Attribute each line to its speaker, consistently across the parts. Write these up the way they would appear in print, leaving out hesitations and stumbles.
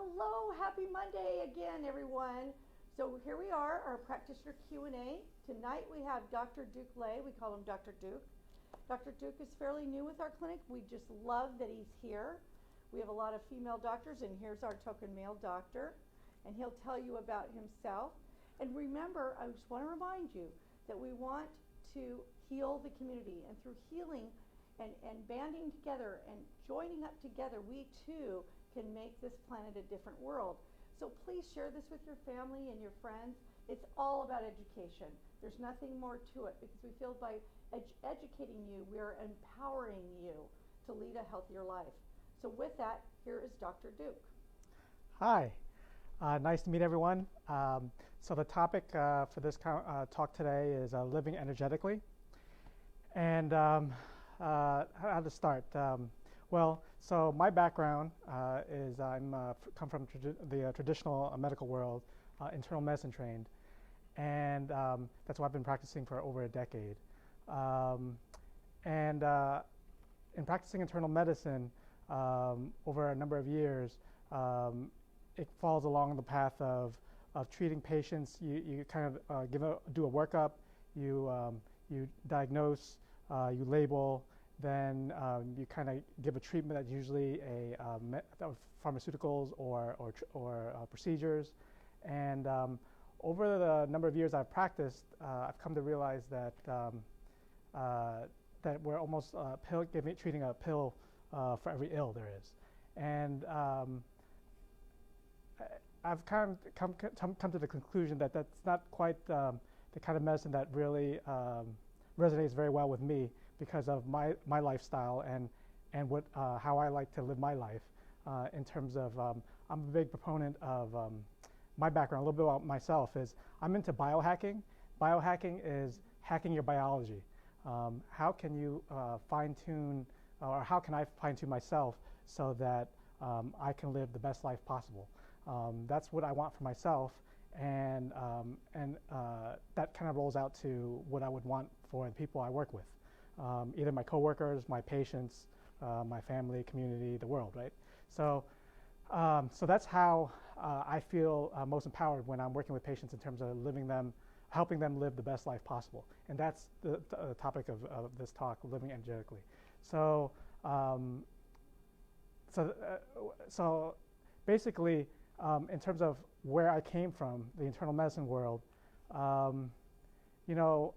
Speaker 1: Hello, happy Monday again, everyone. So here we are, our practitioner Q&A. Tonight we have Dr. Duc Le. We call him Dr. Duc. Dr. Duc is fairly new with our clinic. We just love that he's here. We have a lot of female doctors, and here's our token male doctor. And he'll tell you about himself. And remember, I just want to remind you that we want to heal the community. And through healing and banding together and joining up together, we too can make this planet a different world. So please share this with your family and your friends. It's all about education. There's nothing more to it, because we feel by educating you, we're empowering you to lead a healthier life. So with that, here is Dr. Duc.
Speaker 2: Hi, nice to meet everyone. So the topic for this talk today is living energetically. And how to start? Well, so my background is I'm come from the traditional medical world, internal medicine trained, and that's what I've been practicing for over a decade. In practicing internal medicine over a number of years, it falls along the path of treating patients. You kind of do a workup, you diagnose, you label. Then you kind of give a treatment that's usually pharmaceuticals or procedures. And over the number of years I've practiced, I've come to realize that that we're almost treating a pill for every ill there is. And I've come to the conclusion that that's not quite the kind of medicine that really resonates very well with me, because of my lifestyle and what how I like to live my life. In terms of, I'm a big proponent of my background. A little bit about myself is I'm into biohacking. Biohacking is hacking your biology. How can you fine-tune, or how can I fine-tune myself so that I can live the best life possible? That's what I want for myself, and that kind of rolls out to what I would want for the people I work with. Either my coworkers, my patients, my family, community, the world, right? So, so that's how I feel most empowered when I'm working with patients in terms of helping them live the best life possible. And that's the topic of this talk, living energetically. So, so basically, in terms of where I came from, the internal medicine world, you know,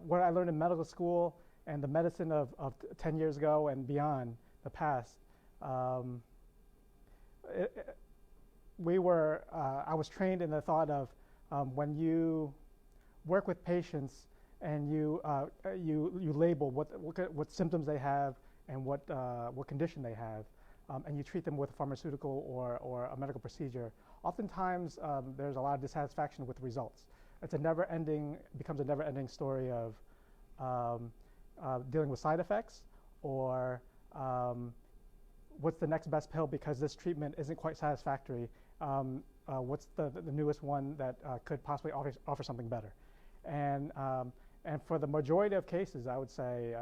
Speaker 2: what I learned in medical school and the medicine of 10 years ago and beyond, the past, I was trained in the thought of when you work with patients and you label what symptoms they have and what condition they have, and you treat them with a pharmaceutical or a medical procedure, oftentimes there's a lot of dissatisfaction with the results. It's becomes a never-ending story of dealing with side effects, or what's the next best pill because this treatment isn't quite satisfactory. What's the newest one that could possibly offer something better? And for the majority of cases, I would say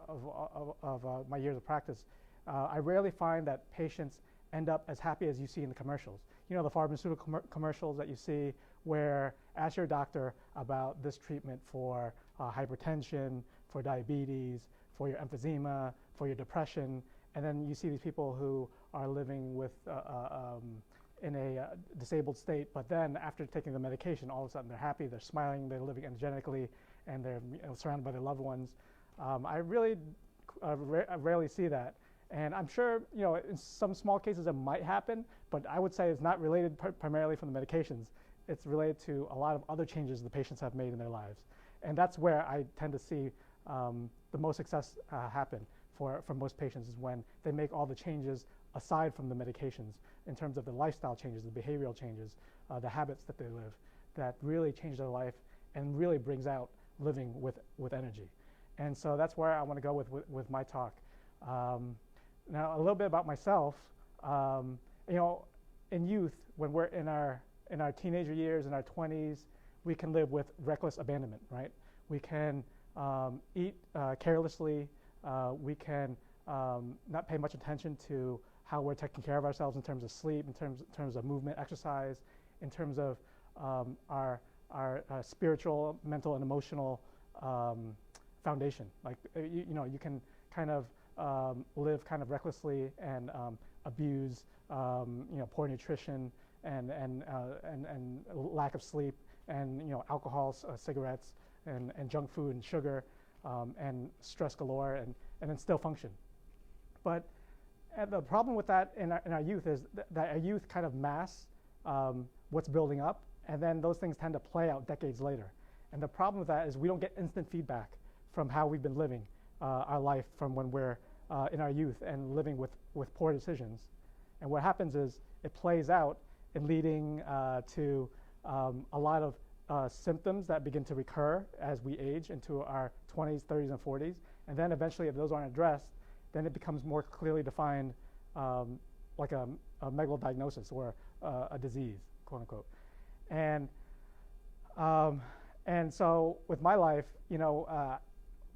Speaker 2: of my years of practice, I rarely find that patients end up as happy as you see in the commercials. You know, the pharmaceutical commercials that you see, where ask your doctor about this treatment for hypertension, for diabetes, for your emphysema, for your depression, and then you see these people who are living with in a disabled state, but then after taking the medication, all of a sudden they're happy, they're smiling, they're living energetically, and they're surrounded by their loved ones. I really rarely see that. And I'm sure, you know, in some small cases it might happen, but I would say it's not related primarily from the medications. It's related to a lot of other changes the patients have made in their lives. And that's where I tend to see the most success happen for most patients, is when they make all the changes aside from the medications, in terms of the lifestyle changes, the behavioral changes, the habits that they live, that really change their life and really brings out living with energy. And so that's where I want to go with my talk. Now, a little bit about myself. You know, in youth, when we're in our teenager years, in our 20s, we can live with reckless abandonment, right? We can eat carelessly. We can not pay much attention to how we're taking care of ourselves in terms of sleep, in terms of movement, exercise, in terms of our spiritual, mental, and emotional foundation. Like you know, you can kind of live kind of recklessly and abuse you know, poor nutrition and lack of sleep, and you know, alcohol, cigarettes, and junk food and sugar, and stress galore, and then still function. But the problem with that in our youth is that our youth kind of mask what's building up, and then those things tend to play out decades later. And the problem with that is we don't get instant feedback from how we've been living our life from when we're in our youth and living with poor decisions. And what happens is it plays out in leading to a lot of symptoms that begin to recur as we age into our 20s, 30s, and 40s. And then eventually, if those aren't addressed, then it becomes more clearly defined like a megalodiagnosis or a disease, quote unquote. And so with my life, you know,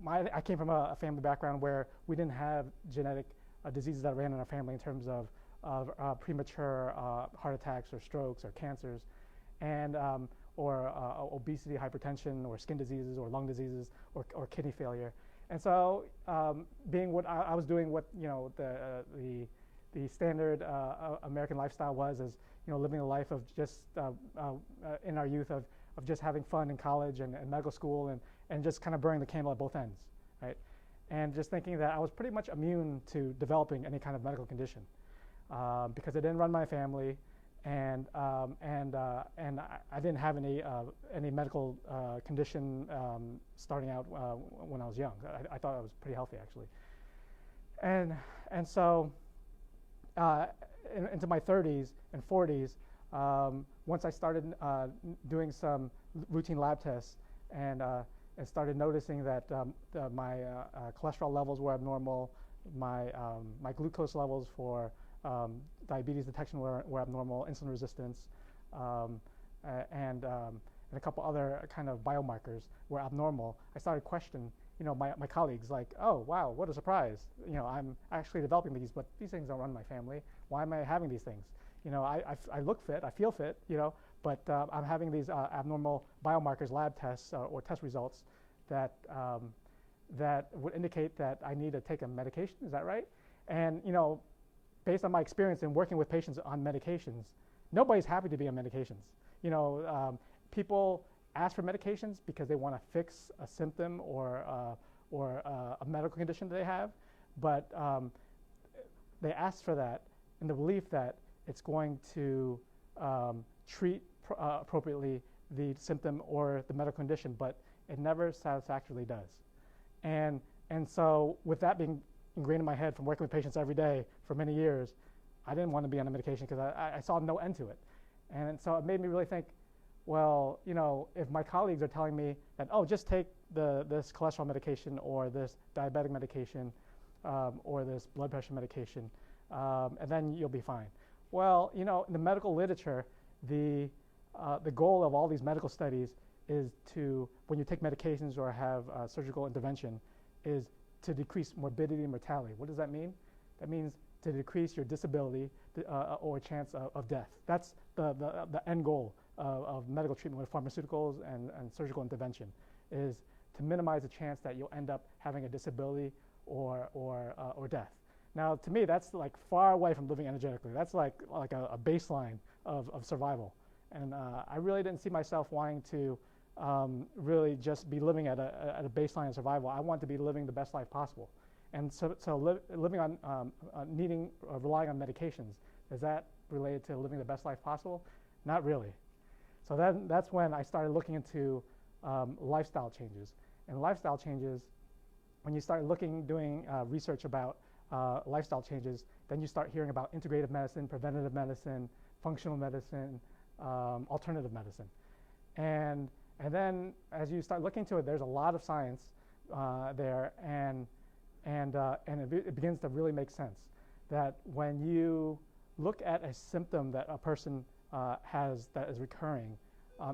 Speaker 2: I came from a family background where we didn't have genetic diseases that ran in our family in terms of premature heart attacks or strokes or cancers, and or obesity, hypertension, or skin diseases, or lung diseases, or kidney failure. And so, being what I was doing, what you know the standard American lifestyle was, is you know, living a life of just in our youth of just having fun in college and medical school, and just kind of burning the candle at both ends, right? And just thinking that I was pretty much immune to developing any kind of medical condition because it didn't run my family, and I didn't have any medical condition starting out when I was young. I thought I was pretty healthy, actually. And so into my 30s and 40s, once I started doing some routine lab tests and started noticing that my cholesterol levels were abnormal, my glucose levels for diabetes detection were abnormal, insulin resistance, and a couple other kind of biomarkers were abnormal. I started questioning, you know, my colleagues, like, oh wow, what a surprise! You know, I'm actually developing these, but these things don't run my family. Why am I having these things? You know, I look fit, I feel fit, you know, but I'm having these abnormal biomarkers, lab tests, or test results that that would indicate that I need to take a medication. Is that right? And you know, based on my experience in working with patients on medications, nobody's happy to be on medications. You know, people ask for medications because they want to fix a symptom or a medical condition that they have, but they ask for that in the belief that it's going to treat appropriately the symptom or the medical condition, but it never satisfactorily does. And so with that being ingrained in my head from working with patients every day for many years, I didn't want to be on a medication because I saw no end to it. And so it made me really think, well, you know, if my colleagues are telling me that, oh, just take this cholesterol medication or this diabetic medication or this blood pressure medication, and then you'll be fine. Well, you know, in the medical literature, the goal of all these medical studies is to, when you take medications or have surgical intervention, is to decrease morbidity and mortality. What does that mean? That means to decrease your disability or chance of death. That's the end goal of medical treatment with pharmaceuticals and surgical intervention, is to minimize the chance that you'll end up having a disability or death. Now, to me, that's like far away from living energetically. That's like a baseline of survival. And I really didn't see myself wanting to really just be living at a baseline of survival. I want to be living the best life possible. And so living on relying on medications, is that related to living the best life possible? Not really. So that's when I started looking into lifestyle changes. And lifestyle changes, when you start doing research about lifestyle changes, then you start hearing about integrative medicine, preventative medicine, functional medicine, alternative medicine. And then as you start looking into it, there's a lot of science there, and it begins to really make sense that when you look at a symptom that a person has that is recurring,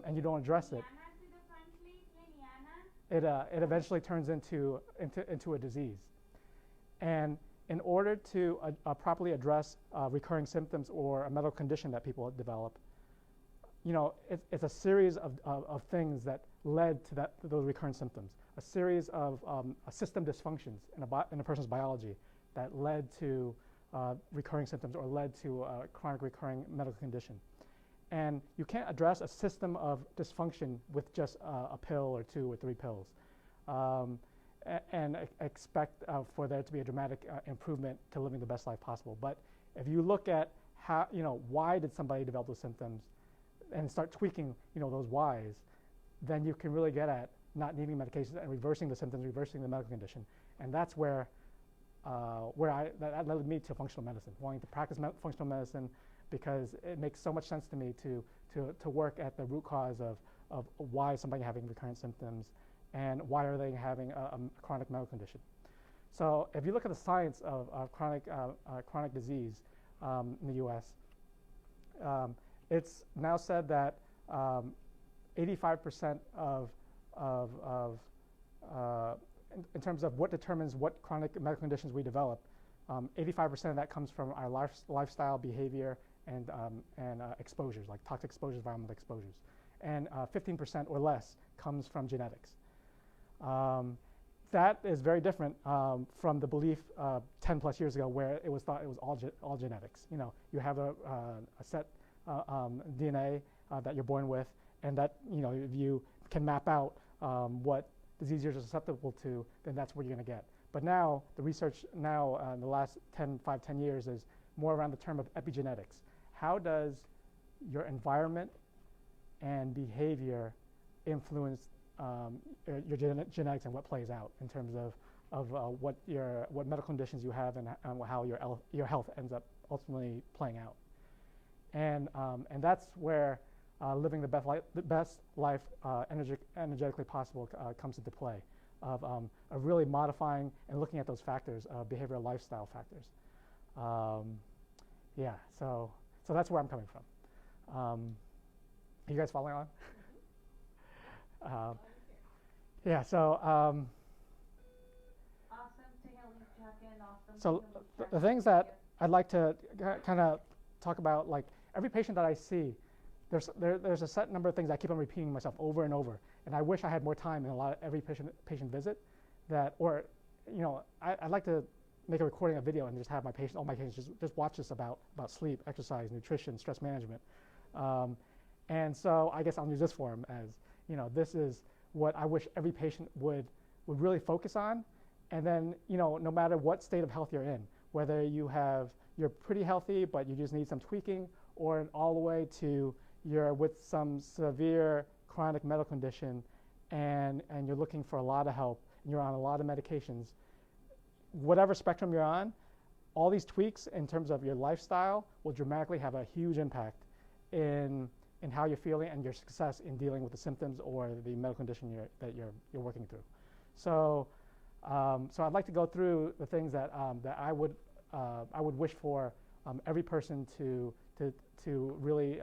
Speaker 2: and you don't address it, it eventually turns into a disease. And in order to properly address recurring symptoms or a medical condition that people develop, it's a series of things that led to those recurrent symptoms, a series of system dysfunctions in a person's biology that led to recurring symptoms or led to a chronic recurring medical condition. And you can't address a system of dysfunction with just a pill or 2 or 3 pills and expect for there to be a dramatic improvement to living the best life possible. But if you look at how, why did somebody develop those symptoms and start tweaking, those whys, then you can really get at not needing medications and reversing the symptoms, reversing the medical condition. And that's where that led me to functional medicine, wanting to practice functional medicine, because it makes so much sense to me to work at the root cause of why is somebody having recurrent symptoms and why are they having a chronic medical condition. So if you look at the science of chronic disease in the U.S., it's now said that 85% in terms of what determines what chronic medical conditions we develop, 85% of that comes from our lifestyle, behavior, and exposures, like toxic exposures, environmental exposures. And 15% or less comes from genetics. That is very different from the belief 10 plus years ago where it was thought it was all genetics. You have a set DNA that you're born with, and that if you can map out what disease you're susceptible to, then that's what you're going to get. But now the research in the last 10 years is more around the term of epigenetics. How does your environment and behavior influence your genetics and what plays out in terms of what medical conditions you have and how your health ends up ultimately playing out. And that's where living the best life energetically possible comes into play, of really modifying and looking at those factors, behavioral lifestyle factors. So that's where I'm coming from. Are you guys following on? So
Speaker 3: awesome to hear you check in. Awesome.
Speaker 2: So the things that I'd like to kind of talk about, like every patient that I see, there's a set number of things I keep on repeating myself over and over, and I wish I had more time in every patient visit. I'd like to make a recording, a video, and just have all my patients just watch this about sleep, exercise, nutrition, stress management. And so I guess I'll use this forum as, this is what I wish every patient would really focus on. And then, no matter what state of health you're in, whether you're pretty healthy, but you just need some tweaking, or all the way to you're with some severe chronic medical condition and you're looking for a lot of help and you're on a lot of medications, whatever spectrum you're on, all these tweaks in terms of your lifestyle will dramatically have a huge impact in how you're feeling and your success in dealing with the symptoms or the medical condition that you're working through. So I'd like to go through the things that I would wish for every person to really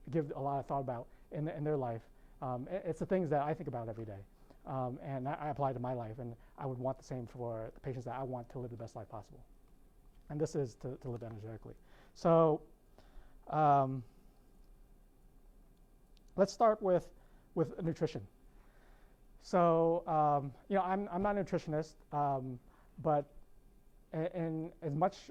Speaker 2: give a lot of thought about in their life. It's the things that I think about every day, and I apply to my life, and I would want the same for the patients that I want to live the best life possible. And this is to live energetically. So let's start with nutrition. So I'm not a nutritionist, but in as much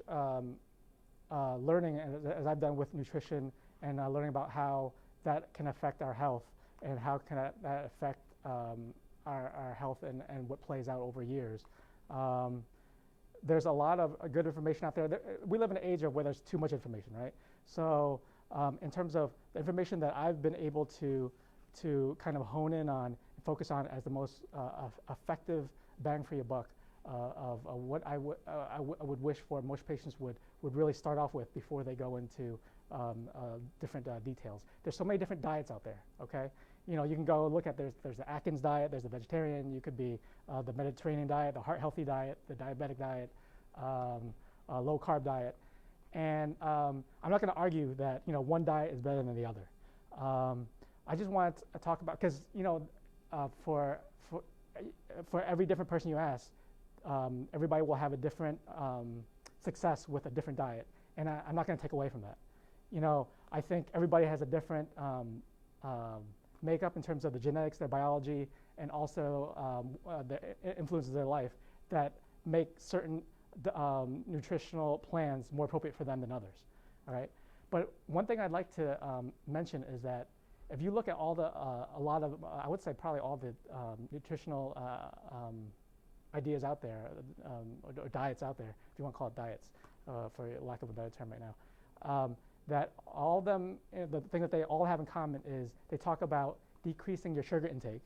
Speaker 2: learning as I've done with nutrition and learning about how that can affect our health and how can that affect our health and what plays out over years. There's a lot of good information out there. We live in an age where there's too much information, right? So in terms of the information that I've been able to kind of hone in on and focus on as the most effective bang for your buck of what I would wish for most patients would really start off with before they go into different details. There's so many different diets out there, okay? You can go look at, there's the Atkins diet, there's the vegetarian, you could be the Mediterranean diet, the heart healthy diet, the diabetic diet, low carb diet. And I'm not going to argue that one diet is better than the other. I just want to talk about, because for every different person you ask, everybody will have a different success with a different diet, and I'm not going to take away from that. I think everybody has a different makeup in terms of the genetics, their biology, and also the influences of their life that make certain nutritional plans more appropriate for them than others. All right. But one thing I'd like to mention is that if you look at all a lot of, I would say probably all the nutritional ideas out there, or diets out there, if you want to call it diets, for lack of a better term right now, that all of them, the thing that they all have in common is they talk about decreasing your sugar intake.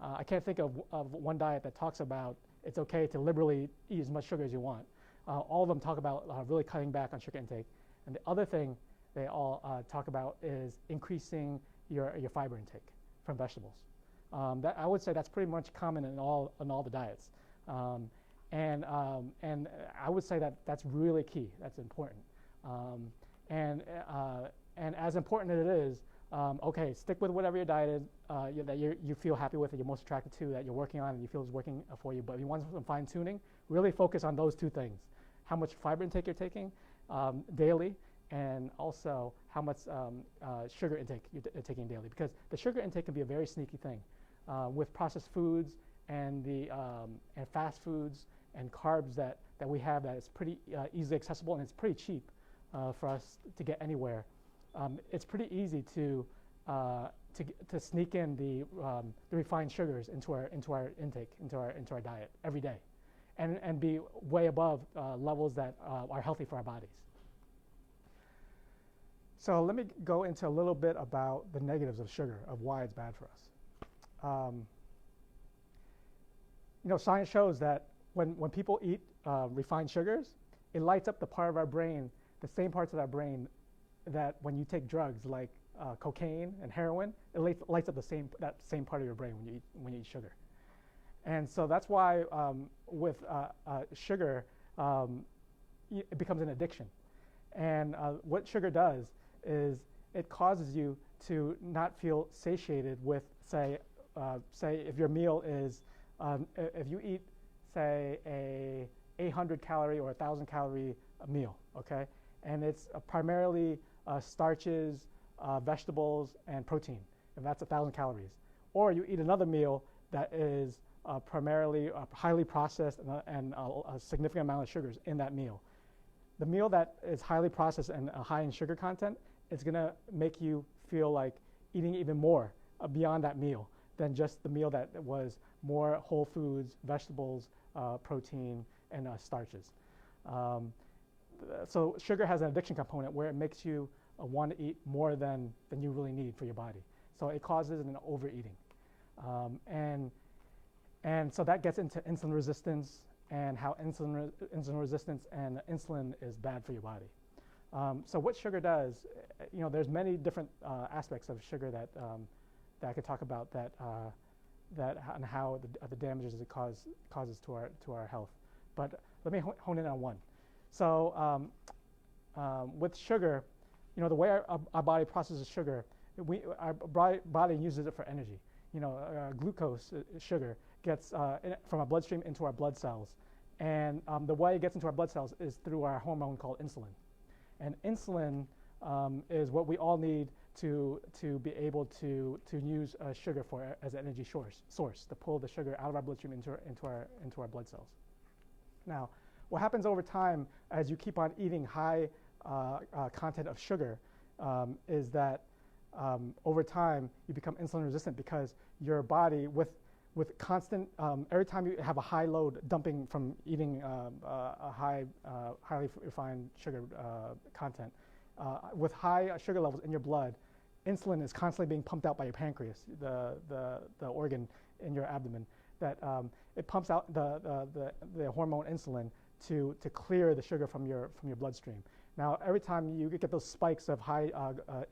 Speaker 2: I can't think of one diet that talks about it's okay to liberally eat as much sugar as you want. All of them talk about really cutting back on sugar intake. And the other thing they all talk about is increasing your fiber intake from vegetables. That I would say that's pretty much common in all the diets. And I would say that that's really key. That's important. And as important as it is, okay, stick with whatever your diet is that you feel happy with, that you're most attracted to, that you're working on, and you feel is working for you. But if you want some fine tuning, really focus on those two things: how much fiber intake you're taking daily, and also how much sugar intake you're taking daily. Because the sugar intake can be a very sneaky thing. With processed foods and and fast foods and carbs that we have, that is pretty easily accessible, and it's pretty cheap for us to get anywhere. It's pretty easy to sneak in the refined sugars into our intake, into our diet every day, and be way above levels that are healthy for our bodies. So let me go into a little bit about the negatives of sugar, of why it's bad for us. Science shows that when people eat refined sugars, it lights up the part of our brain, the same parts of our brain that when you take drugs like cocaine and heroin, it lights up that same part of your brain when you eat sugar. And so that's why with sugar, it becomes an addiction. And what sugar does is it causes you to not feel satiated with, say if your meal is, if you eat, say, a 800 calorie or 1,000 calorie meal, okay, and it's primarily starches, vegetables, and protein, and that's 1,000 calories. Or you eat another meal that is primarily highly processed and a significant amount of sugars in that meal. The meal that is highly processed and high in sugar content is going to make you feel like eating even more beyond that meal than just the meal that was more whole foods, vegetables, protein, and starches. So sugar has an addiction component where it makes you want to eat more than you really need for your body. So it causes an overeating. And so that gets into insulin resistance and how insulin resistance and insulin is bad for your body. So what sugar does, there's many different aspects of sugar that I could talk about and how the damages it causes to our health. But let me hone in on one. So with sugar, the way our body processes sugar, our body uses it for energy. Glucose, sugar, gets from our bloodstream into our blood cells. And the way it gets into our blood cells is through our hormone called insulin. And insulin is what we all need to be able to use sugar as an energy source to pull the sugar out of our bloodstream into our blood cells. Now, what happens over time as you keep on eating high content of sugar is that over time you become insulin resistant because your body, with constant, every time you have a high load dumping from eating a highly refined sugar content, with high sugar levels in your blood, insulin is constantly being pumped out by your pancreas, the organ in your abdomen, that it pumps out the hormone insulin to clear the sugar from your bloodstream. Now, every time you get those spikes of high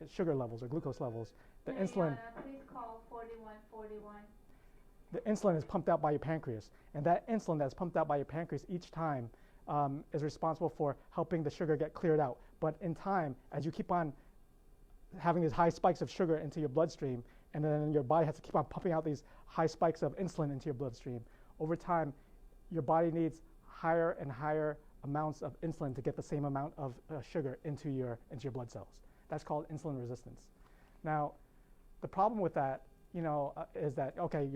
Speaker 2: sugar levels or glucose levels, the insulin.
Speaker 3: Please call 4141.
Speaker 2: The insulin is pumped out by your pancreas, and that insulin that's pumped out by your pancreas each time is responsible for helping the sugar get cleared out. But in time, as you keep on having these high spikes of sugar into your bloodstream, and then your body has to keep on pumping out these high spikes of insulin into your bloodstream, over time, your body needs higher and higher amounts of insulin to get the same amount of sugar into your blood cells. That's called insulin resistance. Now, the problem with that, is that, okay,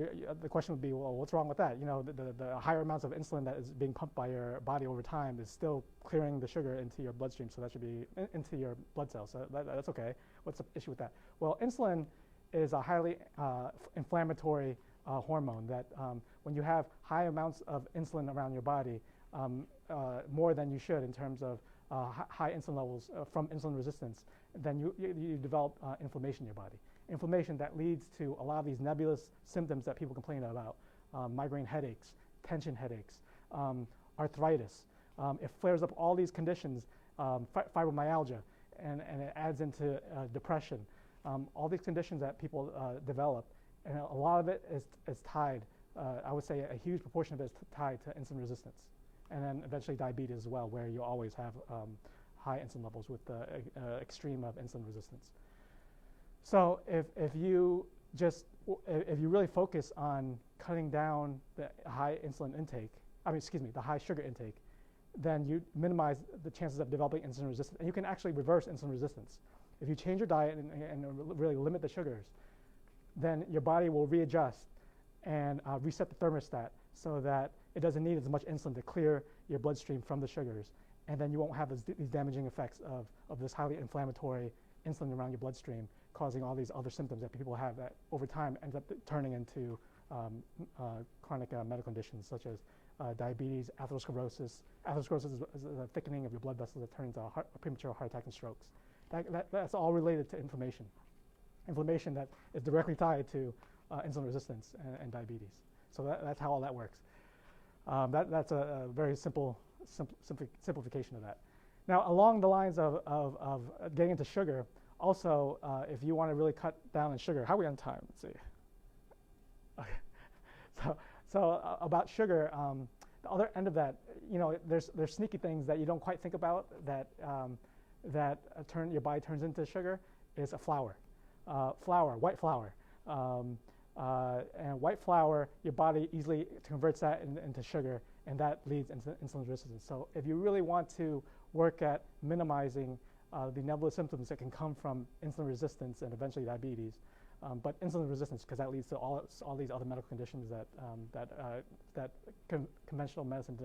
Speaker 2: the question would be, well, what's wrong with that? The higher amounts of insulin that is being pumped by your body over time is still clearing the sugar into your bloodstream, so that should be into your blood cells. So that's okay. What's the issue with that? Well, insulin is a highly inflammatory hormone that when you have high amounts of insulin around your body, more than you should in terms of high insulin levels from insulin resistance, then you develop inflammation in your body. Inflammation that leads to a lot of these nebulous symptoms that people complain about, migraine headaches, tension headaches, arthritis. It flares up all these conditions, fibromyalgia, and it adds into depression. All these conditions that people develop, and a lot of it is tied, I would say a huge proportion of it is tied to insulin resistance. And then eventually diabetes as well, where you always have high insulin levels with the extreme of insulin resistance. So if you really focus on cutting down the high insulin intake, the high sugar intake, then you minimize the chances of developing insulin resistance. And you can actually reverse insulin resistance. If you change your diet and really limit the sugars, then your body will readjust and reset the thermostat so that it doesn't need as much insulin to clear your bloodstream from the sugars. And then you won't have these damaging effects of this highly inflammatory insulin around your bloodstream, causing all these other symptoms that people have that over time ends up turning into chronic medical conditions such as diabetes, atherosclerosis. Atherosclerosis is a thickening of your blood vessels that turn into a premature heart attack and strokes. That's all related to inflammation. Inflammation that is directly tied to insulin resistance and diabetes. So that's how all that works. That's a very simplification of that. Now, along the lines of getting into sugar, also, if you want to really cut down on sugar, how are we on time? Let's see. Okay. So about sugar, the other end of that, there's sneaky things that you don't quite think about that your body turns into sugar is a flour. White flour. And white flour, your body easily converts that into sugar, and that leads into insulin resistance. So if you really want to work at minimizing the nebulous symptoms that can come from insulin resistance and eventually diabetes, but insulin resistance, because that leads to all these other medical conditions that conventional medicine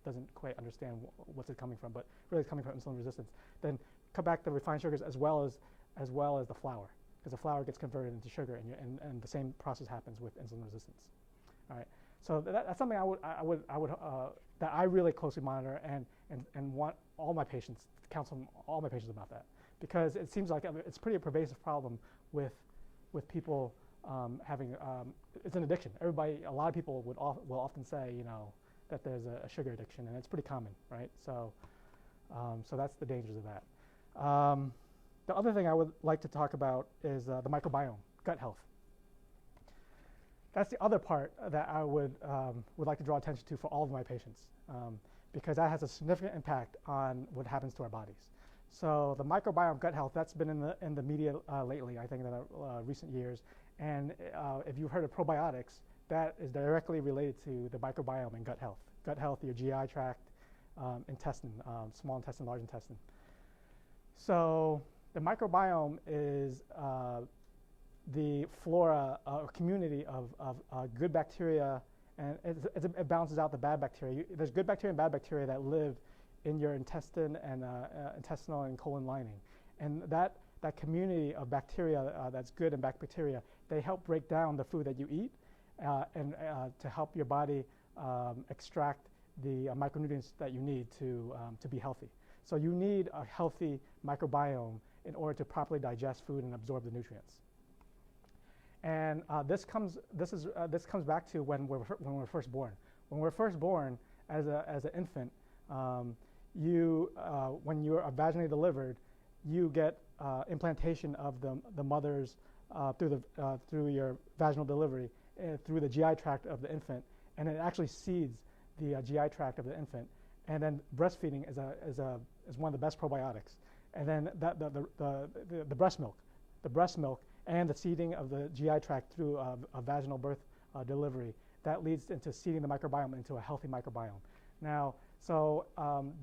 Speaker 2: doesn't quite understand what's it coming from, but really it's coming from insulin resistance. Then cut back the refined sugars as well as the flour, because the flour gets converted into sugar, and the same process happens with insulin resistance. All right, so that's something that I really closely monitor and want all my patients, counsel all my patients about that, because it seems like it's pretty a pervasive problem with people having it's an addiction. A lot of people will often say that there's a sugar addiction, and it's pretty common, right? So that's the dangers of that. The other thing I would like to talk about is the microbiome, gut health. That's the other part that I would like to draw attention to for all of my patients, because that has a significant impact on what happens to our bodies. So the microbiome, gut health, that's been in the media lately, I think, in the recent years. And if you've heard of probiotics, that is directly related to the microbiome and gut health. Gut health, your GI tract, intestine, small intestine, large intestine. So the microbiome is the flora, or community of good bacteria, and it balances out the bad bacteria. There's good bacteria and bad bacteria that live in your intestine and intestinal and colon lining. And that community of bacteria, that's good and bad bacteria, they help break down the food that you eat and to help your body extract the micronutrients that you need to be healthy. So you need a healthy microbiome in order to properly digest food and absorb the nutrients. And this comes back to when we're first born. When we're first born as an infant, when you are vaginally delivered, you get implantation of the mother's through your vaginal delivery through the GI tract of the infant, and it actually seeds the GI tract of the infant. And then breastfeeding is one of the best probiotics. And then the breast milk and the seeding of the GI tract through a vaginal birth delivery, that leads into seeding the microbiome into a healthy microbiome. Now, so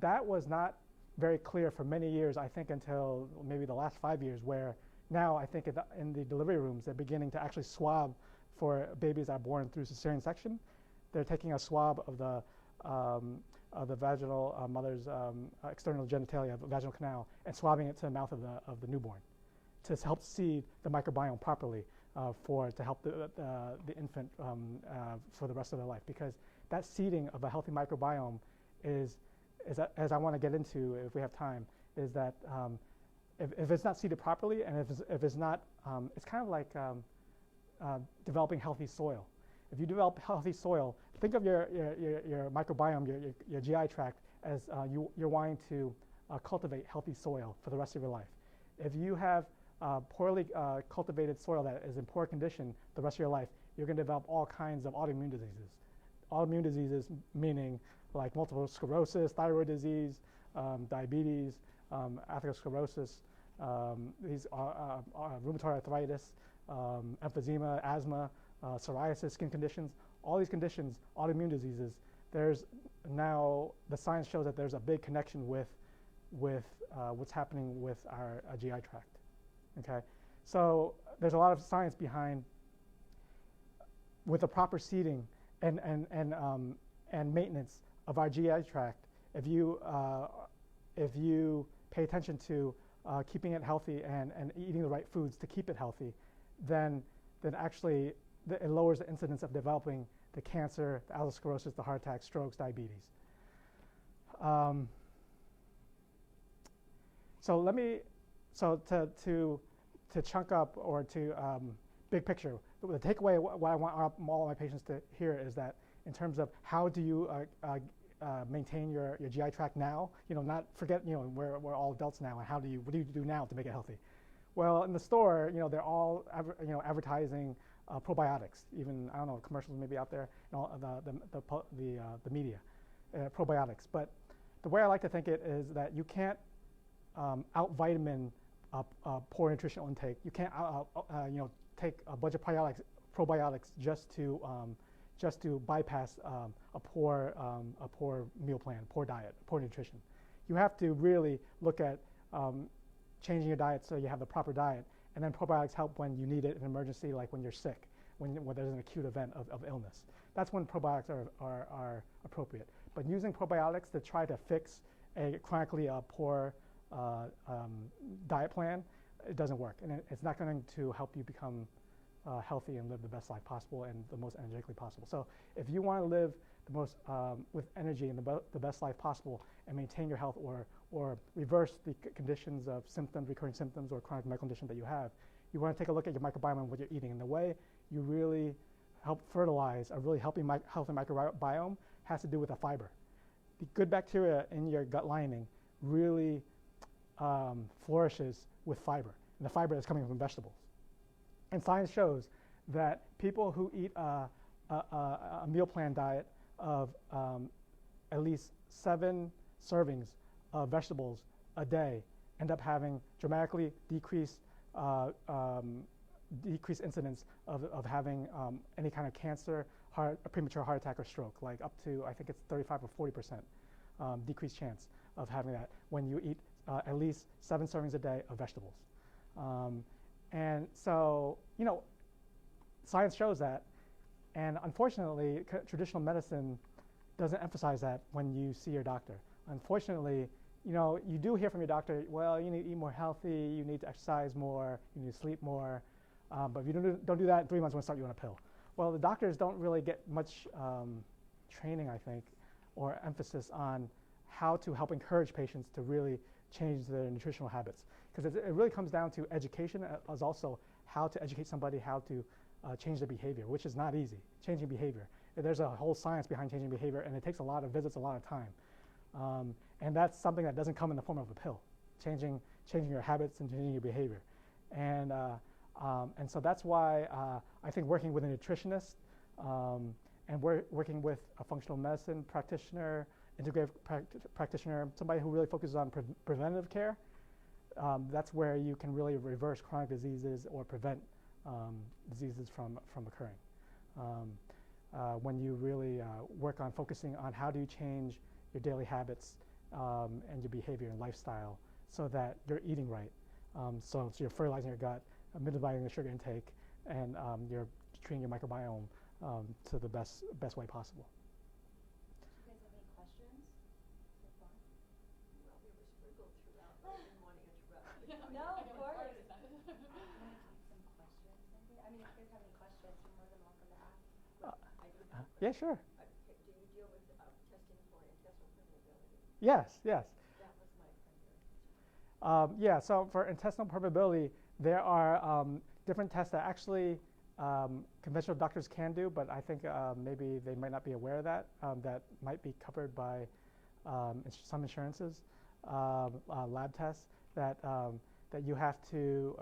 Speaker 2: that was not very clear for many years, I think until maybe the last 5 years, where now I think in the delivery rooms, they're beginning to actually swab for babies that are born through cesarean section. They're taking a swab of the vaginal mother's external genitalia, vaginal canal, and swabbing it to the mouth of the newborn to help seed the microbiome properly to help the infant for the rest of their life. Because that seeding of a healthy microbiome is as I want to get into if we have time, is that if it's not seeded properly, and if it's not, it's kind of like developing healthy soil. If you develop healthy soil, think of your microbiome, your GI tract, as you're wanting to cultivate healthy soil for the rest of your life. If you have poorly cultivated soil that is in poor condition the rest of your life, you're going to develop all kinds of autoimmune diseases. Autoimmune diseases meaning like multiple sclerosis, thyroid disease, diabetes, atherosclerosis, these rheumatoid arthritis, emphysema, asthma, psoriasis, skin conditions, all these conditions, autoimmune diseases. There's now, the science shows that there's a big connection with what's happening with our GI tract. Okay, so there's a lot of science behind, with the proper seeding and maintenance of our GI tract. If you pay attention to keeping it healthy and eating the right foods to keep it healthy, then actually it lowers the incidence of developing the cancer, the atherosclerosis, the heart attack, strokes, diabetes. To chunk up or to big picture, the takeaway, what I want all of my patients to hear is that in terms of how do you maintain your GI tract now, not forget, we're all adults now, and what do you do now to make it healthy? Well, in the store, they're all advertising probiotics. Even, I don't know, commercials maybe out there, the media, probiotics. But the way I like to think it is that you can't out-vitamin poor nutritional intake. You can't take a bunch of probiotics just to bypass a poor meal plan, poor diet, poor nutrition. You have to really look at changing your diet so you have the proper diet, and then probiotics help when you need it in an emergency, like when you're sick, when there's an acute event of illness. That's when probiotics are appropriate. But using probiotics to try to fix a chronically poor diet plan, it doesn't work, and it's not going to help you become healthy and live the best life possible and the most energetically possible. So if you want to live the most with energy and the best life possible and maintain your health or reverse the conditions of symptoms, recurring symptoms, or chronic medical condition that you have, you want to take a look at your microbiome and what you're eating. And the way you really help fertilize a really healthy microbiome has to do with the fiber. The good bacteria in your gut lining really flourishes with fiber, and the fiber is coming from vegetables. And science shows that people who eat a meal plan diet of at least 7 servings of vegetables a day end up having dramatically decreased incidence of having any kind of cancer, premature heart attack, or stroke, like up to, I think it's 35 or 40% decreased chance of having that when you eat at least 7 servings a day of vegetables. And so, science shows that, and unfortunately, traditional medicine doesn't emphasize that when you see your doctor. Unfortunately, you do hear from your doctor, well, you need to eat more healthy, you need to exercise more, you need to sleep more, but if you don't do that in 3 months, we'll start you on a pill. Well, the doctors don't really get much training, I think, or emphasis on how to help encourage patients to really change their nutritional habits. Because it really comes down to education, as also how to educate somebody how to change their behavior, which is not easy, changing behavior. There's a whole science behind changing behavior, and it takes a lot of visits, a lot of time. And that's something that doesn't come in the form of a pill, changing your habits and changing your behavior. And so that's why I think working with a nutritionist and working with a functional medicine practitioner, integrative practitioner, somebody who really focuses on preventative care, that's where you can really reverse chronic diseases or prevent diseases from occurring. when you really work on focusing on how do you change your daily habits and your behavior and lifestyle so that you're eating right. So you're fertilizing your gut, minimizing the sugar intake, and you're treating your microbiome to the best way possible.
Speaker 4: Do you guys have any questions so far?
Speaker 5: Well, we were sprinkled throughout, but I didn't want to interrupt.
Speaker 4: No, of course. I'm going to take some questions, maybe. I mean, if you guys have any questions, you're more than welcome to ask.
Speaker 5: I do have a
Speaker 2: Yeah,
Speaker 5: question.
Speaker 2: sure.
Speaker 5: Do you deal with testing for intestinal permeability?
Speaker 2: Yes, yes.
Speaker 5: That was my primary concern.
Speaker 2: Yeah, so for intestinal permeability, there are different tests that actually conventional doctors can do, but I think maybe they might not be aware of that. That might be covered by some insurances, lab tests that you have to.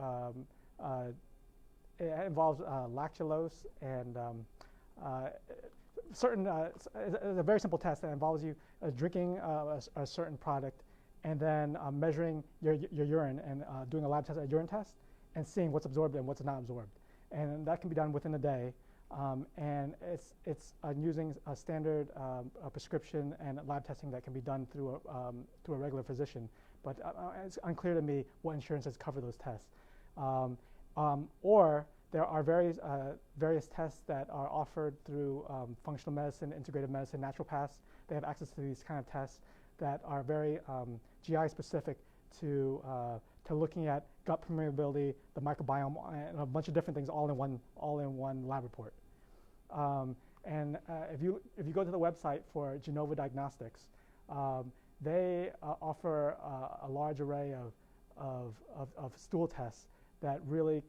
Speaker 2: It involves lactulose and certain. It's a very simple test that involves you drinking a certain product and then measuring your urine and doing a lab test, a urine test, and seeing what's absorbed and what's not absorbed. And that can be done within a day. And it's using a standard prescription and lab testing that can be done through a regular physician. But it's unclear to me what insurances cover those tests. Or there are various tests that are offered through functional medicine, integrative medicine, naturopaths. They have access to these kind of tests that are very GI specific to looking at gut permeability, the microbiome, and a bunch of different things all in one lab report. And if you go to the website for Genova Diagnostics, they offer a large array of stool tests that really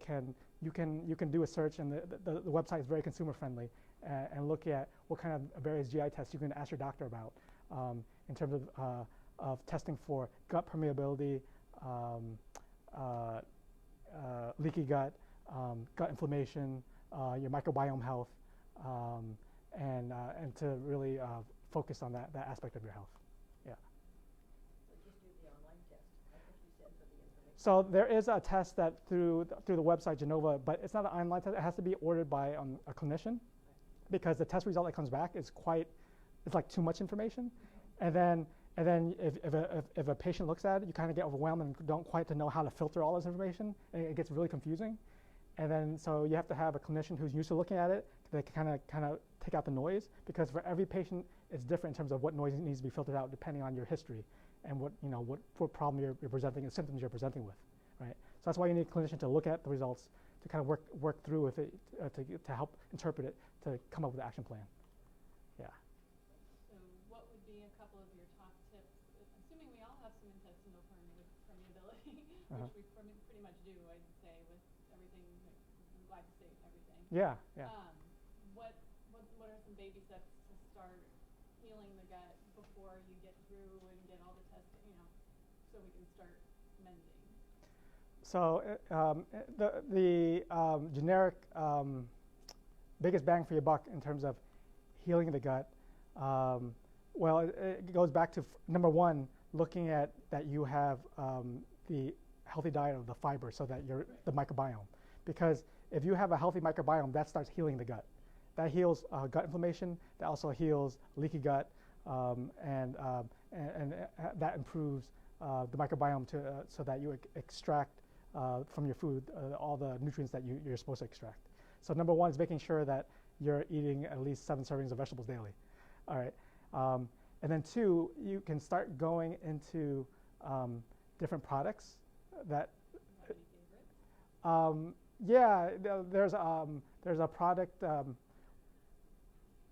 Speaker 2: you can do a search, and the website is very consumer friendly, and look at what kind of various GI tests you can ask your doctor about in terms of testing for gut permeability, leaky gut, gut inflammation, your microbiome health, and to really focus on that aspect of your health. Yeah.
Speaker 5: So just do the online test. I think you said for the information.
Speaker 2: So there is a test that through the website Genova, but it's not an online test. It has to be ordered by a clinician, because the test result that comes back is it's like too much information, and then if a patient looks at it, you kind of get overwhelmed and don't quite know how to filter all this information, and it gets really confusing. And then so you have to have a clinician who's used to looking at it that can kind of take out the noise, because for every patient it's different in terms of what noise needs to be filtered out depending on your history and what problem you're presenting and symptoms you're presenting with, right? So that's why you need a clinician to look at the results, to kind of work through with it, to help interpret it, to come up with an action plan. Yeah.
Speaker 6: So what would be a couple of your top tips, assuming we all have some intestinal permeability, which we pretty much do, I'd say, with everything, like glyphosate and everything.
Speaker 2: Yeah, yeah.
Speaker 6: What are some baby steps to start healing the gut before you get through and get all the tests, so we can start mending?
Speaker 2: So the generic biggest bang for your buck in terms of healing the gut, well, it goes back to number one, looking at that you have the healthy diet of the fiber, so that the microbiome. Because if you have a healthy microbiome, that starts healing the gut. That heals gut inflammation. That also heals leaky gut, and that improves the microbiome so that you extract from your food all the nutrients that you're supposed to extract. So number one is making sure that you're eating at least 7 servings of vegetables daily. All right, and then two, you can start going into different products that. Yeah, there's a product.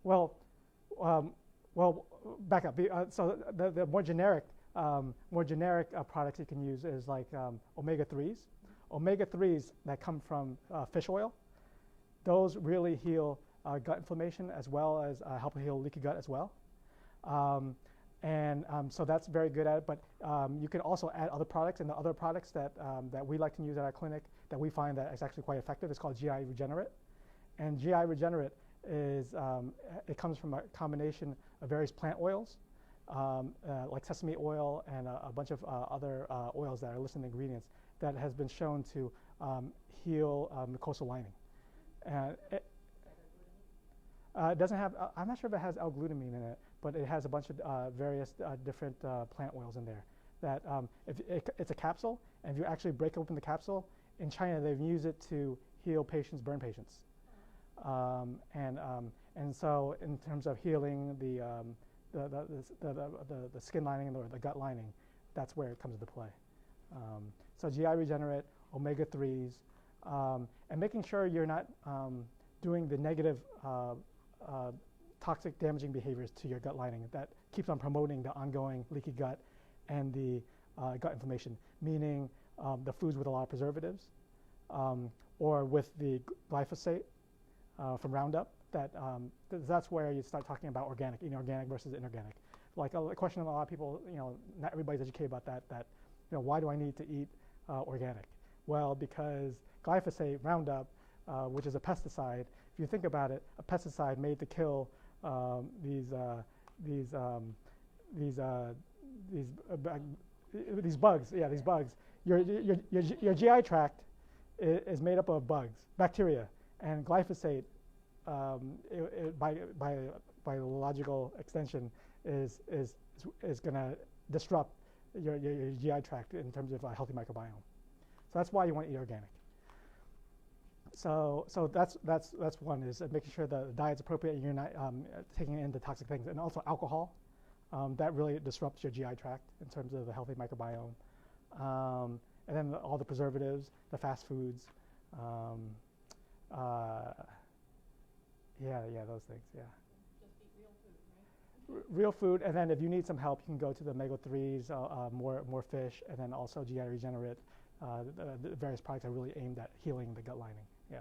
Speaker 2: Well, back up. So the more generic products you can use is like omega-3s. Omega-3s that come from fish oil. Those really heal gut inflammation as well as help heal leaky gut as well. So that's very good at it. But you can also add other products, and the other products that we like to use at our clinic that we find that is actually quite effective is called GI Regenerate. And GI Regenerate is it comes from a combination of various plant oils, like sesame oil and a bunch of other oils that are listed in the ingredients, that has been shown to heal mucosal lining. It doesn't have, I'm not sure if it has L-glutamine in it, but it has a bunch of various different plant oils in there. That it's a capsule, and if you actually break open the capsule, in China they've used it to heal burn patients. And so in terms of healing the skin lining or the gut lining, that's where it comes into play. So GI Regenerate, omega-3s, and making sure you're not doing the negative toxic damaging behaviors to your gut lining that keeps on promoting the ongoing leaky gut and the gut inflammation, meaning the foods with a lot of preservatives, or with the glyphosate from Roundup. That's where you start talking about organic versus inorganic. Like a question of a lot of people, not everybody's educated about that, why do I need to eat organic? Well, because glyphosate, Roundup, which is a pesticide, if you think about it, a pesticide made to kill these bugs. Yeah, these bugs. Your GI tract is made up of bugs, bacteria, and glyphosate, by logical extension, is going to disrupt your GI tract in terms of a healthy microbiome. So that's why you want to eat organic. So that's one, is making sure the diet's appropriate and you're not taking in the toxic things, and also alcohol. That really disrupts your GI tract in terms of a healthy microbiome. And then all the preservatives, the fast foods, those things, yeah.
Speaker 6: Just eat real food, right?
Speaker 2: Real food, and then if you need some help, you can go to the omega-3s, more fish, and then also GI Regenerate. The various products are really aimed at healing the gut lining, yeah.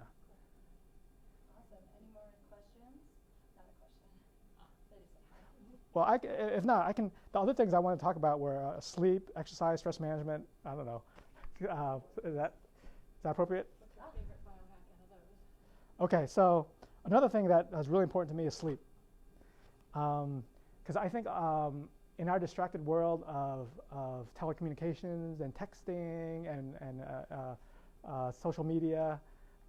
Speaker 4: Awesome. Any more questions? Not a question. They just said hi.
Speaker 2: Well, if not, I can. The other things I want to talk about were sleep, exercise, stress management. I don't know. Is that appropriate?
Speaker 6: What's your favorite biohack out of those?
Speaker 2: Okay, so another thing that is really important to me is sleep. Because I think in our distracted world of telecommunications and texting and social media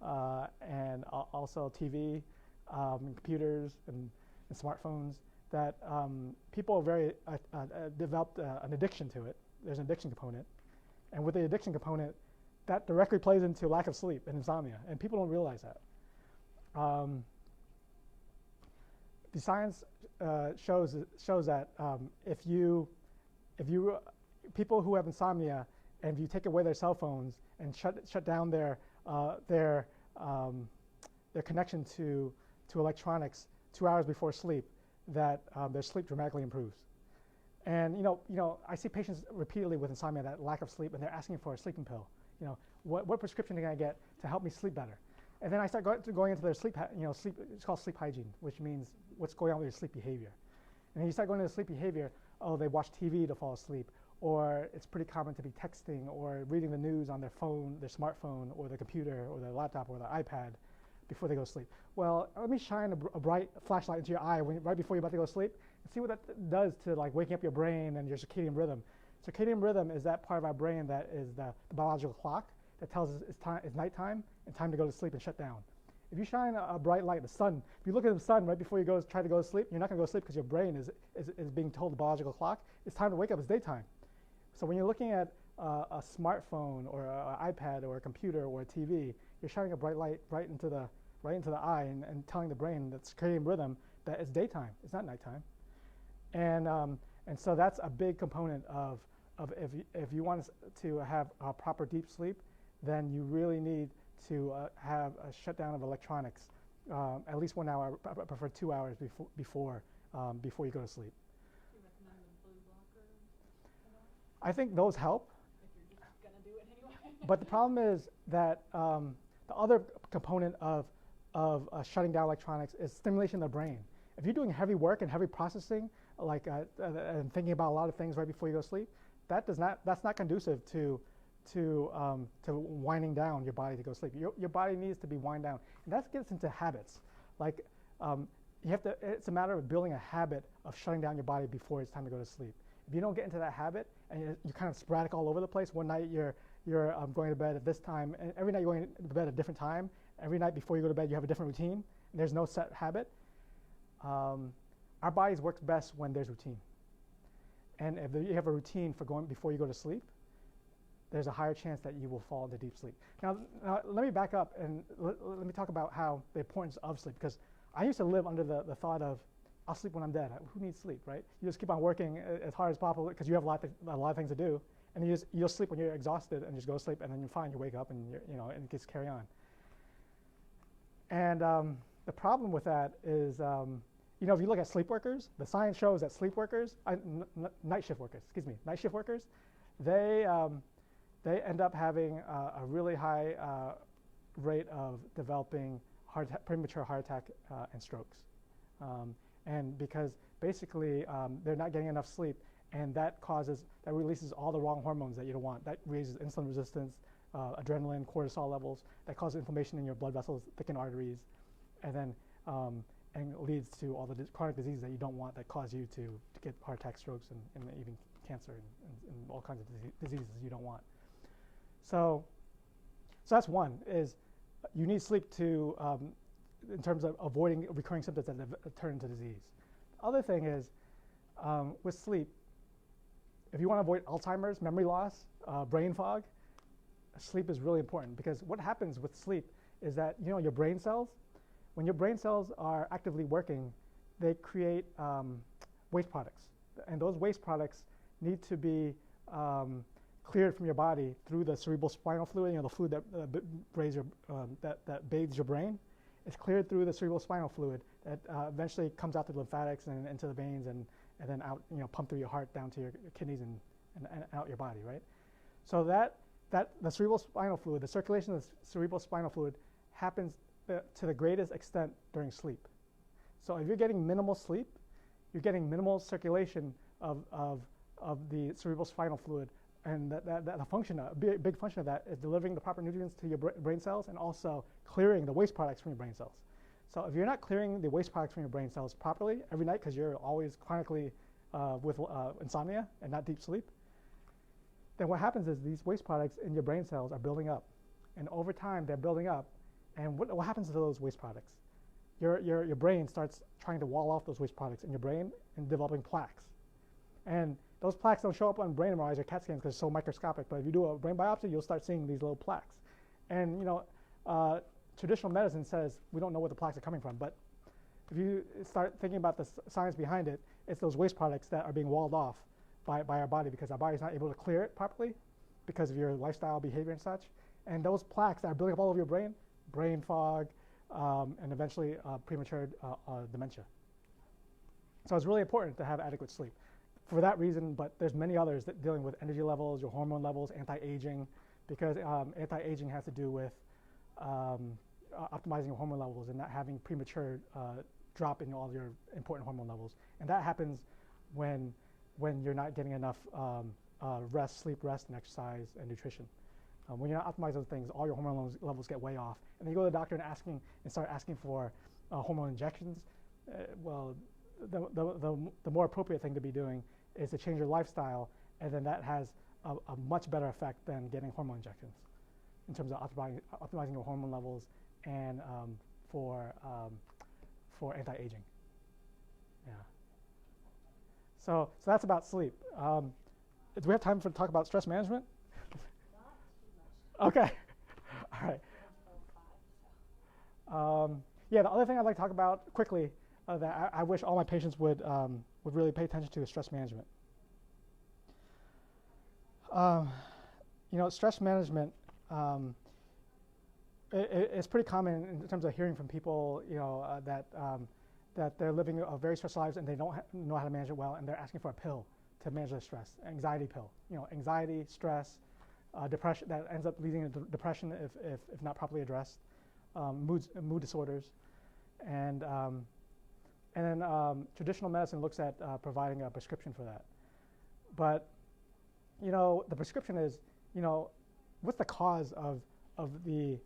Speaker 2: and also TV, and computers and smartphones, that people very developed an addiction to it. There's an addiction component. And with the addiction component, that directly plays into lack of sleep and insomnia, and people don't realize that. The science shows that if people who have insomnia, and if you take away their cell phones and shut down their connection to electronics 2 hours before sleep, that their sleep dramatically improves. And I see patients repeatedly with insomnia, that lack of sleep, and they're asking for a sleeping pill. What prescription can I get to help me sleep better? And then I start going into their sleep. Sleep. It's called sleep hygiene, which means what's going on with your sleep behavior. And then you start going into the sleep behavior. Oh, they watch TV to fall asleep, or it's pretty common to be texting or reading the news on their phone, their smartphone, or their computer, or their laptop, or their iPad before they go to sleep. Well, let me shine a bright flashlight into your eye right before you're about to go to sleep, and see what that does to waking up your brain and your circadian rhythm. Circadian rhythm is that part of our brain that is the biological clock that tells us it's nighttime and time to go to sleep and shut down. If you shine a bright light, the sun, if you look at the sun right before you try to go to sleep, you're not going to go to sleep because your brain is being told the biological clock, it's time to wake up, it's daytime. So when you're looking at a smartphone or an iPad or a computer or a TV, you're shining a bright light right into the eye and telling the brain, that circadian rhythm, that it's daytime, it's not nighttime. And so that's a big component of if you want to have a proper deep sleep, then you really need to have a shutdown of electronics, at least 1 hour, I prefer 2 hours before you go to sleep.
Speaker 6: Do you recommend the blue blockers?
Speaker 2: I think those help.
Speaker 6: If you're just going to do it anyway.
Speaker 2: But the problem is that the other component of shutting down electronics is stimulation of the brain. If you're doing heavy work and heavy processing, and thinking about a lot of things right before you go to sleep, that's not conducive to winding down your body to go to sleep. Your body needs to be wind down, and that gets into habits. It's a matter of building a habit of shutting down your body before it's time to go to sleep. If you don't get into that habit, and you're kind of sporadic all over the place, one night you're going to bed at this time, and every night you're going to bed at a different time. Every night before you go to bed, you have a different routine. And there's no set habit. our bodies work best when there's routine. And if you have a routine for going before you go to sleep, there's a higher chance that you will fall into deep sleep. Now let me back up and let me talk about how the importance of sleep, because I used to live under the thought of, I'll sleep when I'm dead. Who needs sleep, right? You just keep on working as hard as possible because you have a lot of things to do, and you'll sleep when you're exhausted and just go to sleep, and then you're fine. You wake up and and just carry on. And the problem with that is, if you look at sleep workers, the science shows that sleep workers, night shift workers, they end up having a really high rate of developing premature heart attack and strokes. And because basically they're not getting enough sleep, and that releases all the wrong hormones that you don't want. That raises insulin resistance, adrenaline, cortisol levels, that causes inflammation in your blood vessels, thicken arteries, and then and leads to all the chronic diseases that you don't want, that cause you to get heart attack, strokes, and even cancer and all kinds of diseases you don't want. So that's one, is you need sleep to, in terms of avoiding recurring symptoms that turn into disease. The other thing is, with sleep, if you want to avoid Alzheimer's, memory loss, brain fog, sleep is really important, because what happens with sleep is that, your brain cells, when your brain cells are actively working, they create waste products. And those waste products need to be cleared from your body through the cerebral spinal fluid, the fluid that bathes your brain. It's cleared through the cerebral spinal fluid that eventually comes out to the lymphatics and into the veins, and then out, pumped through your heart down to your kidneys and out your body, right? So that the cerebral spinal fluid, the circulation of the cerebral spinal fluid happens to the greatest extent during sleep. So if you're getting minimal sleep, you're getting minimal circulation of the cerebral spinal fluid, and the function, a big function of that is delivering the proper nutrients to your brain cells, and also clearing the waste products from your brain cells. So if you're not clearing the waste products from your brain cells properly every night, because you're always chronically with insomnia and not deep sleep, then what happens is these waste products in your brain cells are building up, and over time they're building up. And what happens to those waste products? Your brain starts trying to wall off those waste products in your brain and developing plaques. And those plaques don't show up on brain MRIs or CAT scans because it's so microscopic. But if you do a brain biopsy, you'll start seeing these little plaques. And traditional medicine says we don't know where the plaques are coming from. But if you start thinking about the science behind it, it's those waste products that are being walled off by our body, because our body's not able to clear it properly because of your lifestyle, behavior, and such. And those plaques that are building up all over your brain fog, and eventually premature dementia. So it's really important to have adequate sleep for that reason, but there's many others that dealing with energy levels, your hormone levels, anti-aging, because anti-aging has to do with optimizing your hormone levels and not having premature drop in all your important hormone levels. And that happens when you're not getting enough sleep, rest, and exercise, and nutrition. When you're not optimizing those things, all your hormone levels get way off. And then you go to the doctor and start asking for hormone injections. Well, the more appropriate thing to be doing is to change your lifestyle, and then that has a much better effect than getting hormone injections in terms of optimizing your hormone levels and for anti-aging. Yeah. So that's about sleep. Do we have time to talk about stress management? Okay. All right. Yeah, the other thing I'd like to talk about quickly that I wish all my patients would really pay attention to is stress management. Stress management it's pretty common in terms of hearing from people, that they're living very stressed lives and they don't know how to manage it well, and they're asking for a pill to manage their stress, anxiety pill. Anxiety, stress, depression, that ends up leading to depression if not properly addressed, mood disorders, and then traditional medicine looks at providing a prescription for that. But the prescription is, what's the cause of the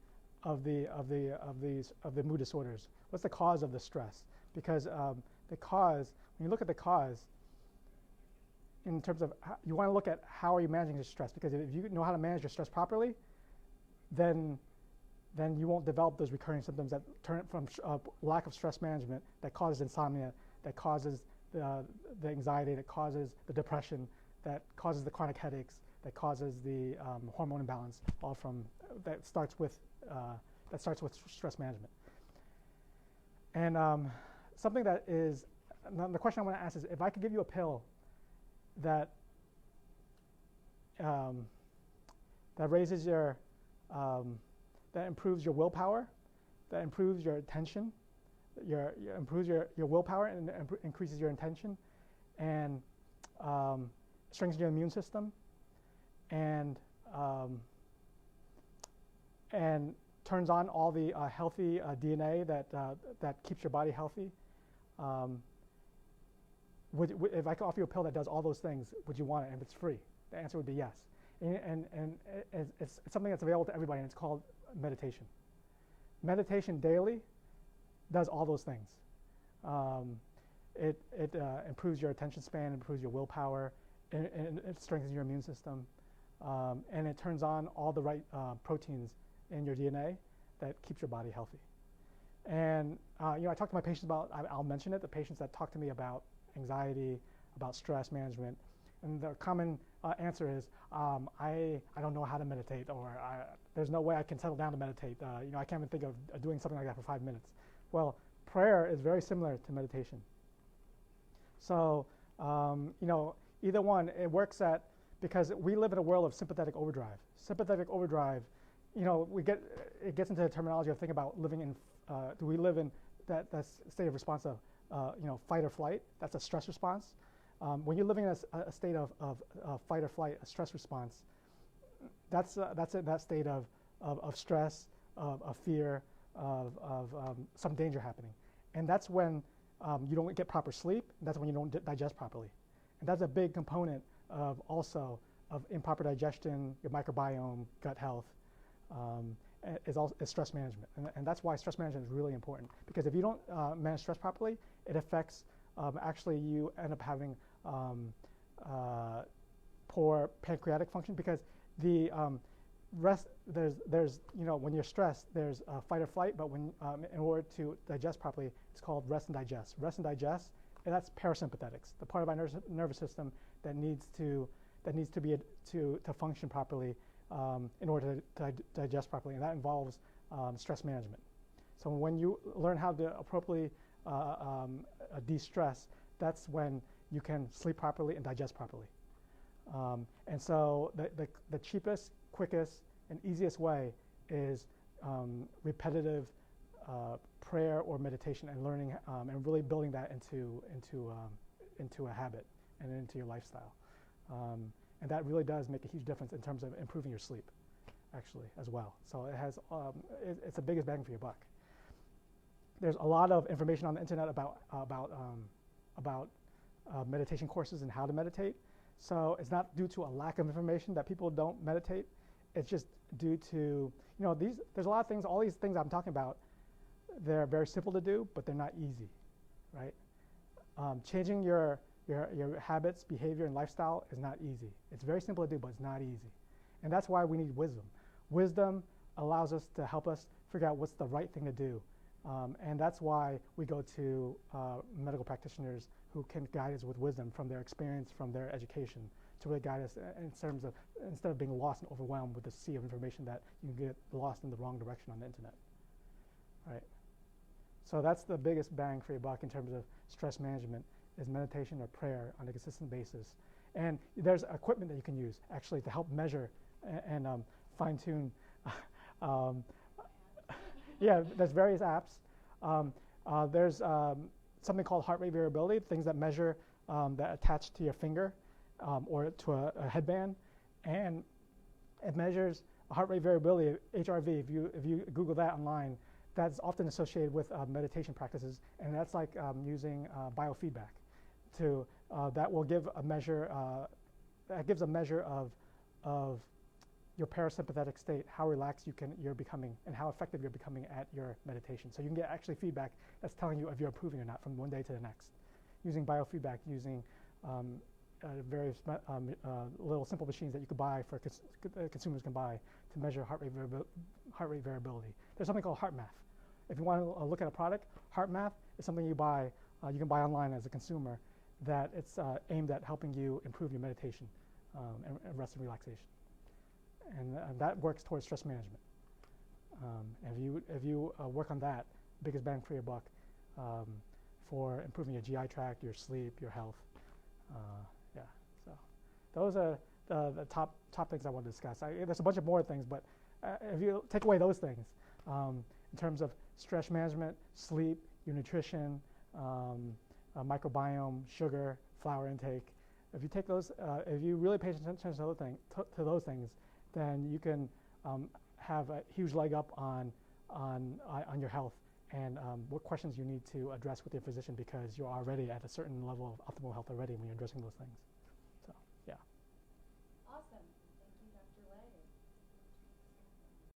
Speaker 2: mood disorders? What's the cause of the stress? Because the cause, when you look at the cause, in terms of you want to look at how are you managing your stress, because if you know how to manage your stress properly, then then you won't develop those recurring symptoms that turn from lack of stress management that causes insomnia, that causes the anxiety, that causes the depression, that causes the chronic headaches, that causes the hormone imbalance, all from that starts with stress management. And something that is the question I want to ask is, if I could give you a pill that that raises your that improves your willpower, that improves your attention, improves your willpower and increases your attention, and strengthens your immune system, and turns on all the healthy DNA that keeps your body healthy. If I could offer you a pill that does all those things, would you want it? And if it's free, the answer would be yes. And it's something that's available to everybody, and it's called meditation. Meditation daily does all those things. It improves your attention span, improves your willpower, and it strengthens your immune system, and it turns on all the right proteins in your DNA that keeps your body healthy. And I talk to my patients about, I'll mention it, the patients that talk to me about anxiety, about stress management, and the common answer is, I don't know how to meditate, or there's no way I can settle down to meditate. I can't even think of doing something like that for 5 minutes. Well, prayer is very similar to meditation. So, either one, it works because we live in a world of sympathetic overdrive. Sympathetic overdrive, it gets into the terminology of thinking about living in, do we live in that state of response of, fight or flight? That's a stress response. When you're living in a state of fight or flight, a stress response, that's in that state of stress, of fear, of some danger happening. And that's when you don't get proper sleep. That's when you don't digest properly. And that's a big component of improper digestion, your microbiome, gut health, is stress management. And that's why stress management is really important. Because if you don't manage stress properly, it affects, actually you end up having poor pancreatic function, because the there's when you're stressed, there's fight or flight, but when in order to digest properly, it's called rest and digest. Rest and digest, and that's parasympathetics, the part of our nervous system that needs to function properly in order to digest properly, and that involves stress management. So when you learn how to appropriately de-stress, that's when you can sleep properly and digest properly. And so the cheapest, quickest, and easiest way is repetitive prayer or meditation, and learning and really building that into a habit and into your lifestyle. And that really does make a huge difference in terms of improving your sleep, actually, as well. So it has it's the biggest bang for your buck. There's a lot of information on the internet about meditation courses and how to meditate. So it's not due to a lack of information that people don't meditate. It's just due to, there's a lot of things, all these things I'm talking about, they're very simple to do, but they're not easy, right? Changing your habits, behavior, and lifestyle is not easy. It's very simple to do, but it's not easy. And that's why we need wisdom. Wisdom allows us to help us figure out what's the right thing to do. And that's why we go to medical practitioners who can guide us with wisdom from their experience, from their education, to really guide us in terms of, instead of being lost and overwhelmed with the sea of information that you can get lost in the wrong direction on the internet. All right. So that's the biggest bang for your buck in terms of stress management, is meditation or prayer on a consistent basis. And there's equipment that you can use actually to help measure and fine-tune. Yeah, there's various apps. There's something called heart rate variability, things that measure that attach to your finger or to a headband, and it measures heart rate variability, HRV. If you Google that online, that's often associated with meditation practices, and that's like using biofeedback. That will give a measure. That gives a measure of your parasympathetic state, how relaxed you're becoming, and how effective you're becoming at your meditation. So you can get actually feedback that's telling you if you're improving or not from one day to the next, using biofeedback, using various little simple machines that you could buy for consumers can buy to measure heart rate variability. There's something called heart math. If you want to look at a product, heart math is something you buy. You can buy online as a consumer. That it's aimed at helping you improve your meditation and rest and relaxation, and that works towards stress management. If you work on that, biggest bang for your buck for improving your GI tract, your sleep, your health. Yeah, so those are the top things I want to discuss. There's a bunch of more things, but if you take away those things, in terms of stress management, sleep, your nutrition, microbiome, sugar, flour intake, if you take those, if you really pay attention to those things, then you can have a huge leg up on your health and what questions you need to address with your physician, because you're already at a certain level of optimal health already when you're addressing those things.